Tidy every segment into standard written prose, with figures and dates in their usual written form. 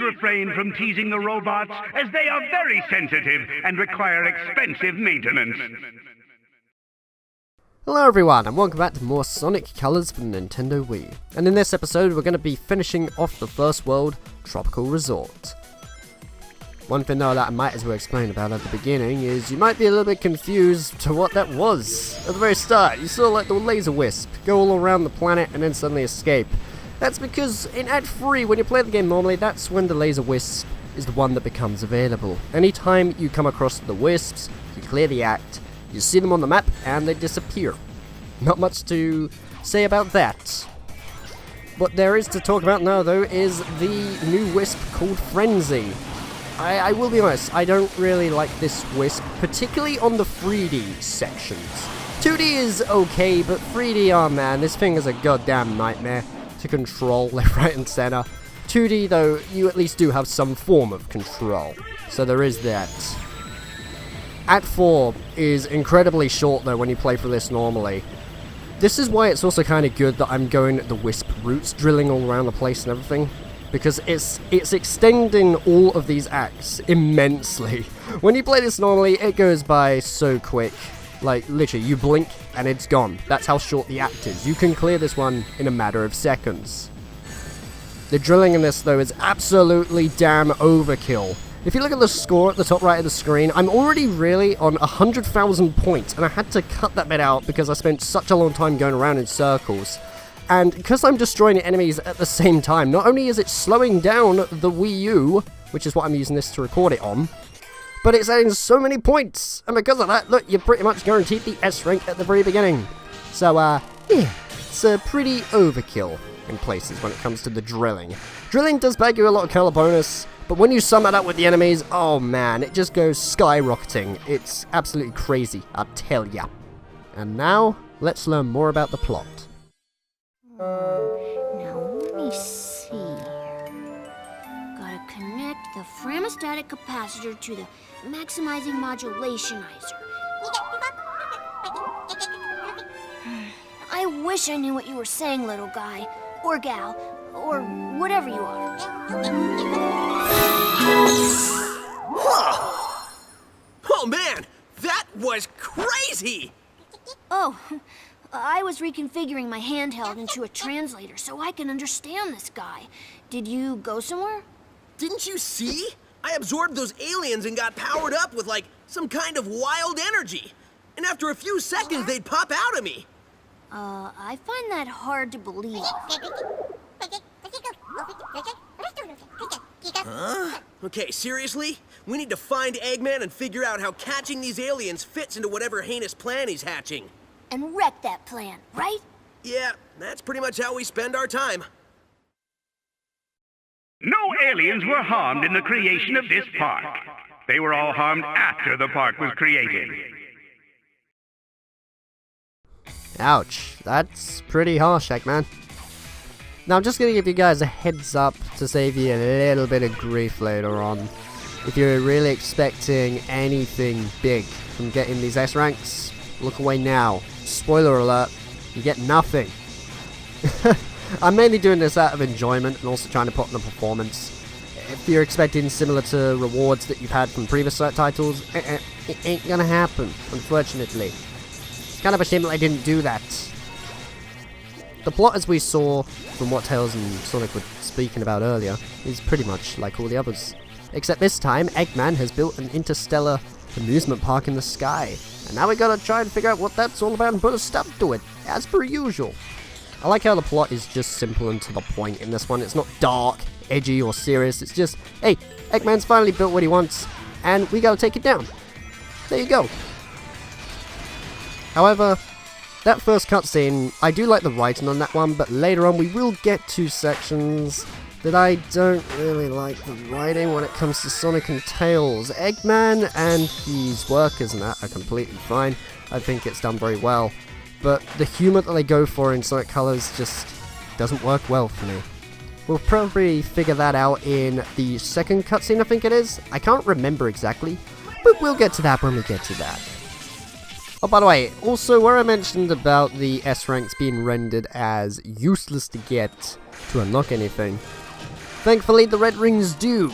refrain from teasing the robots, as they are very sensitive and require expensive maintenance. Hello everyone, and welcome back to more Sonic Colors for the Nintendo Wii. And in this episode, we're going to be finishing off the first world, Tropical Resort. One thing though that I might as well explain about at the beginning is you might be a little bit confused to what that was. At the very start, you saw like the laser wisp go all around the planet and then suddenly escape. That's because in Act 3, when you play the game normally, that's when the laser wisp is the one that becomes available. Anytime you come across the wisps, you clear the act, you see them on the map, and they disappear. Not much to say about that. What there is to talk about now, though, is the new wisp called Frenzy. I will be honest, I don't really like this wisp, particularly on the 3D sections. 2D is okay, but 3D, oh man, this thing is a goddamn nightmare to control left, right, and center. 2D, though, you at least do have some form of control, so there is that. Act 4 is incredibly short though when you play through this normally. This is why it's also kind of good that I'm going the wisp routes, drilling all around the place and everything, because it's extending all of these acts immensely. When you play this normally, it goes by so quick. Like, literally, you blink and it's gone. That's how short the act is. You can clear this one in a matter of seconds. The drilling in this though is absolutely damn overkill. If you look at the score at the top right of the screen, I'm already really on 100,000 points, and I had to cut that bit out because I spent such a long time going around in circles. And because I'm destroying enemies at the same time, not only is it slowing down the Wii U, which is what I'm using this to record it on, but it's adding so many points, and because of that, look, you're pretty much guaranteed the S rank at the very beginning. So, yeah, it's pretty overkill in places when it comes to the drilling. Drilling does bag you a lot of color bonus, but when you sum it up with the enemies, oh man, it just goes skyrocketing. It's absolutely crazy, I tell ya. And now, let's learn more about the plot. Now, let me see. Gotta connect the thermostatic capacitor to the maximizing modulationizer. I wish I knew what you were saying, little guy, or gal, or whatever you are. Whoa! Oh man, that was crazy! Oh, I was reconfiguring my handheld into a translator so I can understand this guy. Did you go somewhere? Didn't you see? I absorbed those aliens and got powered up with like some kind of wild energy. And after a few seconds, they'd pop out of me. I find that hard to believe. Huh? Okay, seriously? We need to find Eggman and figure out how catching these aliens fits into whatever heinous plan he's hatching. And wreck that plan, right? Yeah, that's pretty much how we spend our time. No aliens were harmed in the creation of this park. They were all harmed after the park was created. Ouch, that's pretty harsh, Eggman. Now I'm just going to give you guys a heads up to save you a little bit of grief later on. If you're really expecting anything big from getting these S ranks, look away now. Spoiler alert, you get nothing. I'm mainly doing this out of enjoyment and also trying to put in a performance. If you're expecting similar to rewards that you've had from previous titles, it ain't gonna happen, unfortunately. It's kind of a shame that I didn't do that. The plot, as we saw from what Tails and Sonic were speaking about earlier, is pretty much like all the others. Except this time, Eggman has built an interstellar amusement park in the sky. And now we gotta try and figure out what that's all about and put a stop to it, as per usual. I like how the plot is just simple and to the point in this one. It's not dark, edgy, or serious. It's just, hey, Eggman's finally built what he wants, and we gotta take it down. There you go. However, that first cutscene, I do like the writing on that one, but later on we will get to sections that I don't really like the writing when it comes to Sonic and Tails. Eggman and his workers and that are completely fine. I think it's done very well. But the humor that they go for in Sonic Colors just doesn't work well for me. We'll probably figure that out in the second cutscene, I think it is. I can't remember exactly, but we'll get to that when we get to that. Oh, by the way, also where I mentioned about the S ranks being rendered as useless to get to unlock anything, Thankfully, the red rings do.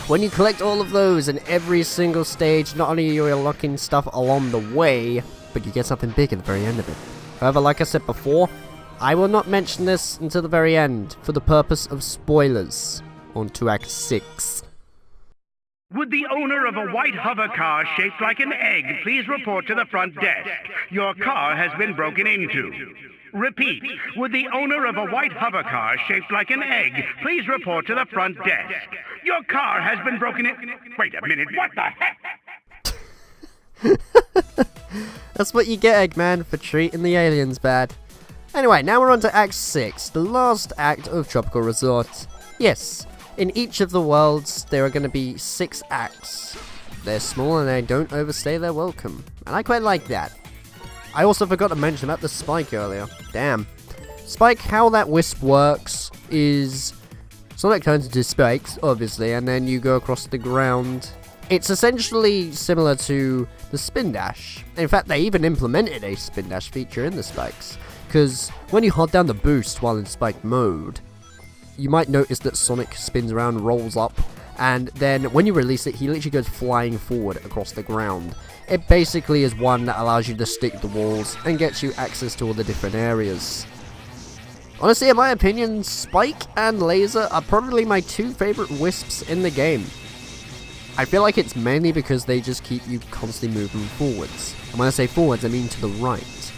When you collect all of those in every single stage, not only are you unlocking stuff along the way, but you get something big at the very end of it. However, like I said before, I will not mention this until the very end, for the purpose of spoilers. On to Act 6. Would the owner of a white hover car shaped like an egg please report to the front desk? Your car has been broken into. Repeat, would the owner of a white hover car shaped like an egg please report to the front desk? Your car has been broken in... Wait a minute, what the heck? That's what you get, Eggman, for treating the aliens bad. Anyway, now we're on to Act 6, the last act of Tropical Resort. Yes, in each of the worlds, there are going to be 6 acts. They're small and they don't overstay their welcome, and I quite like that. I also forgot to mention about the spike earlier. Damn. Spike, how that wisp works is... Sonic turns into spikes, obviously, and then you go across the ground. It's essentially similar to the spin dash. In fact, they even implemented a spin dash feature in the spikes, because when you hold down the boost while in spike mode, you might notice that Sonic spins around, rolls up, and then when you release it, he literally goes flying forward across the ground. It basically is one that allows you to stick to the walls and gets you access to all the different areas. Honestly, in my opinion, Spike and Laser are probably my 2 favorite wisps in the game. I feel like it's mainly because they just keep you constantly moving forwards. And when I say forwards, I mean to the right.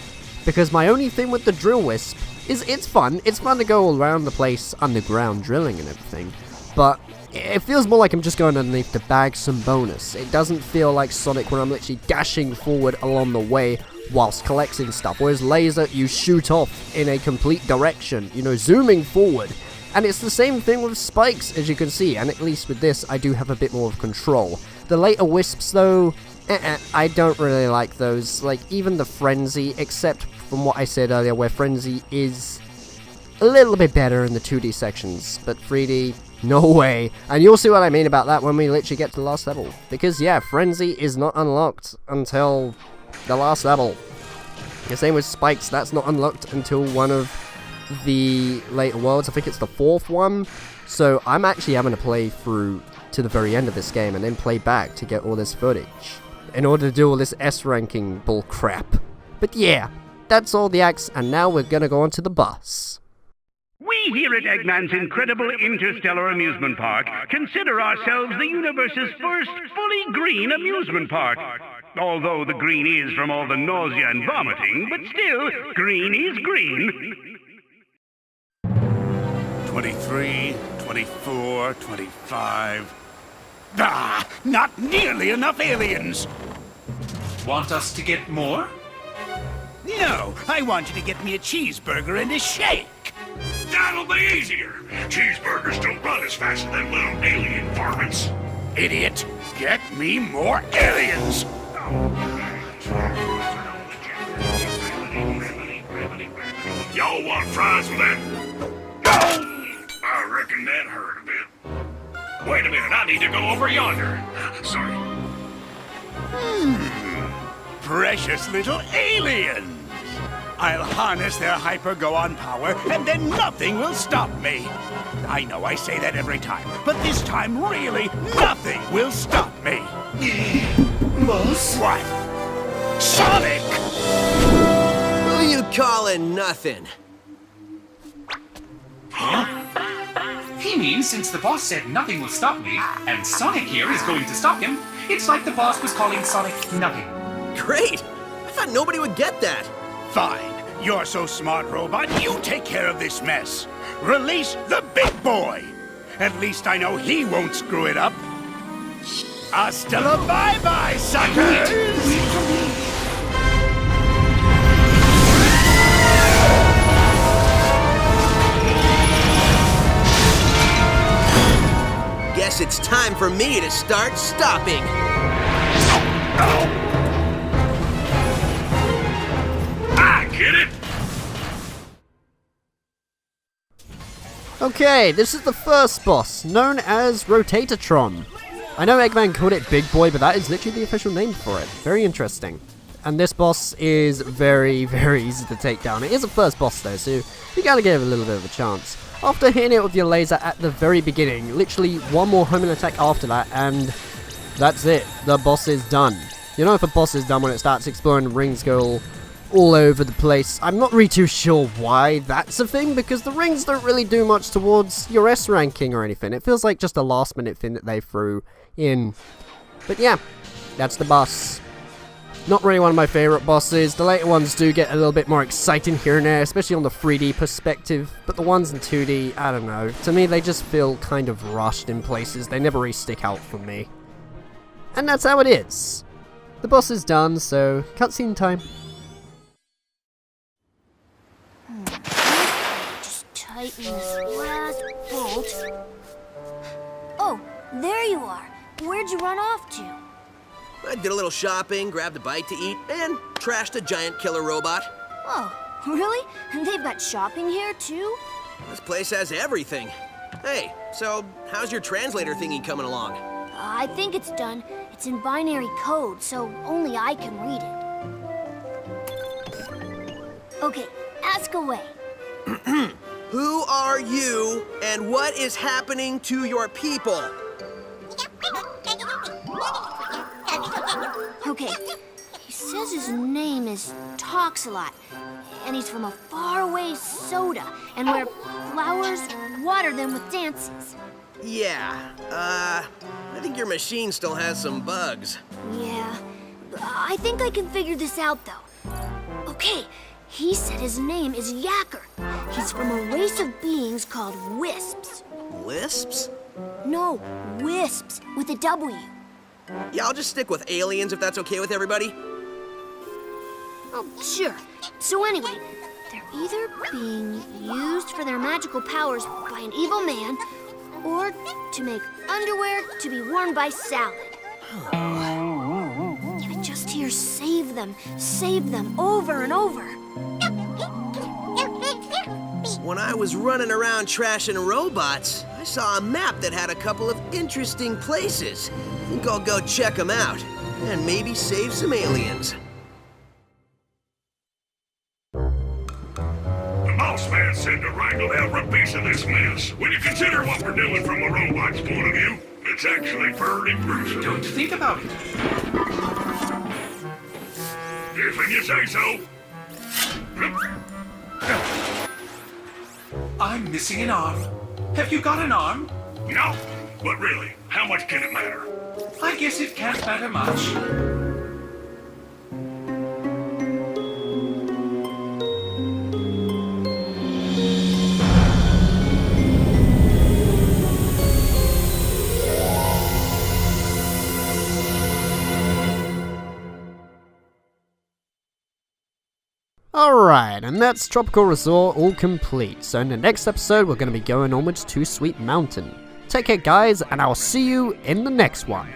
Because my only thing with the drill wisp is it's fun to go all around the place underground drilling and everything, but it feels more like I'm just going underneath to bag some bonus. It doesn't feel like Sonic where I'm literally dashing forward along the way whilst collecting stuff, whereas Laser, you shoot off in a complete direction, you know, zooming forward. And it's the same thing with Spikes, as you can see, and at least with this, I do have a bit more of control. The later wisps, though, I don't really like those. Like, even the Frenzy, except from what I said earlier, where Frenzy is a little bit better in the 2D sections, but 3D, no way. And you'll see what I mean about that when we literally get to the last level. Because, yeah, Frenzy is not unlocked until the last level. The same with Spikes, that's not unlocked until one of the later worlds. I think it's the 4th one. So I'm actually having to play through to the very end of this game and then play back to get all this footage in order to do all this S ranking bull crap. But yeah, that's all the acts, and now we're gonna go on to the bus. We here at Eggman's incredible interstellar amusement park consider ourselves the universe's first fully green amusement park. Although the green is from all the nausea and vomiting, but still, green is green. 23, 24, 25... Ah! Not nearly enough aliens! Want us to get more? No, I want you to get me a cheeseburger and a shake! That'll be easier. Cheeseburgers don't run as fast as them little alien varmints. Idiot! Get me more aliens! Y'all want fries with that? No! I reckon that hurt a bit. Wait a minute, I need to go over yonder. Sorry. Precious little aliens! I'll harness their hyper-go-on power, and then nothing will stop me. I know I say that every time, but this time, really, nothing will stop me. Boss? What? Sonic! Who you calling nothing? He means since the boss said nothing will stop me, and Sonic here is going to stop him, it's like the boss was calling Sonic nothing. Great! I thought nobody would get that. Fine. You're so smart, robot. You take care of this mess. Release the big boy. At least I know he won't screw it up. Hasta la bye-bye, suckers! Wait for me. Guess it's time for me to start stopping. Get it? Okay, this is the first boss, known as Rotatatron. I know Eggman called it Big Boy, but that is literally the official name for it. Very interesting. and this boss is very, very easy to take down. It is a first boss though, so you gotta give it a little bit of a chance. After hitting it with your laser at the very beginning, literally one more homing attack after that, and that's it. The boss is done. You know if a boss is done when it starts exploring, rings go all over the place. I'm not really too sure why that's a thing, because the rings don't really do much towards your S ranking or anything. It feels like just a last minute thing that they threw in. But yeah, that's the boss. Not really one of my favourite bosses. The later ones do get a little bit more exciting here and there, especially on the 3D perspective, but the ones in 2D, I don't know. To me, they just feel kind of rushed in places. They never really stick out for me. And that's how it is. The boss is done, so cutscene time. Just tighten this last bolt. Oh, there you are. Where'd you run off to? I did a little shopping, grabbed a bite to eat, and trashed a giant killer robot. Oh, really? And they've got shopping here, too? This place has everything. Hey, so how's your translator thingy coming along? I think it's done. It's in binary code, so only I can read it. Okay, ask away. Who are you, and what is happening to your people? Okay, he says his name is Talks a Lot, and he's from a faraway soda, and where flowers water them with dances. Yeah, I think your machine still has some bugs. Yeah, I think I can figure this out, though. Okay, he said his name is Yacker. He's from a race of beings called Wisps. Lisps? No, Wisps, with a W. Yeah, I'll just stick with aliens if that's okay with everybody. Oh, sure. So anyway, they're either being used for their magical powers by an evil man, or to make underwear to be worn by Salad. I just hear save them, over and over. When I was running around trashing robots, I saw a map that had a couple of interesting places. I think I'll go check them out, and maybe save some aliens. The boss man said to wrangle every piece of this mess. When you consider what we're doing from a robot's point of view, it's actually pretty impressive. Don't think about it. If you say so. I'm missing an arm. Have you got an arm? No, but really, how much can it matter? I guess it can't matter much. Alright, and that's Tropical Resort all complete. So in the next episode, we're going to be going onwards to Sweet Mountain. Take care guys, and I'll see you in the next one.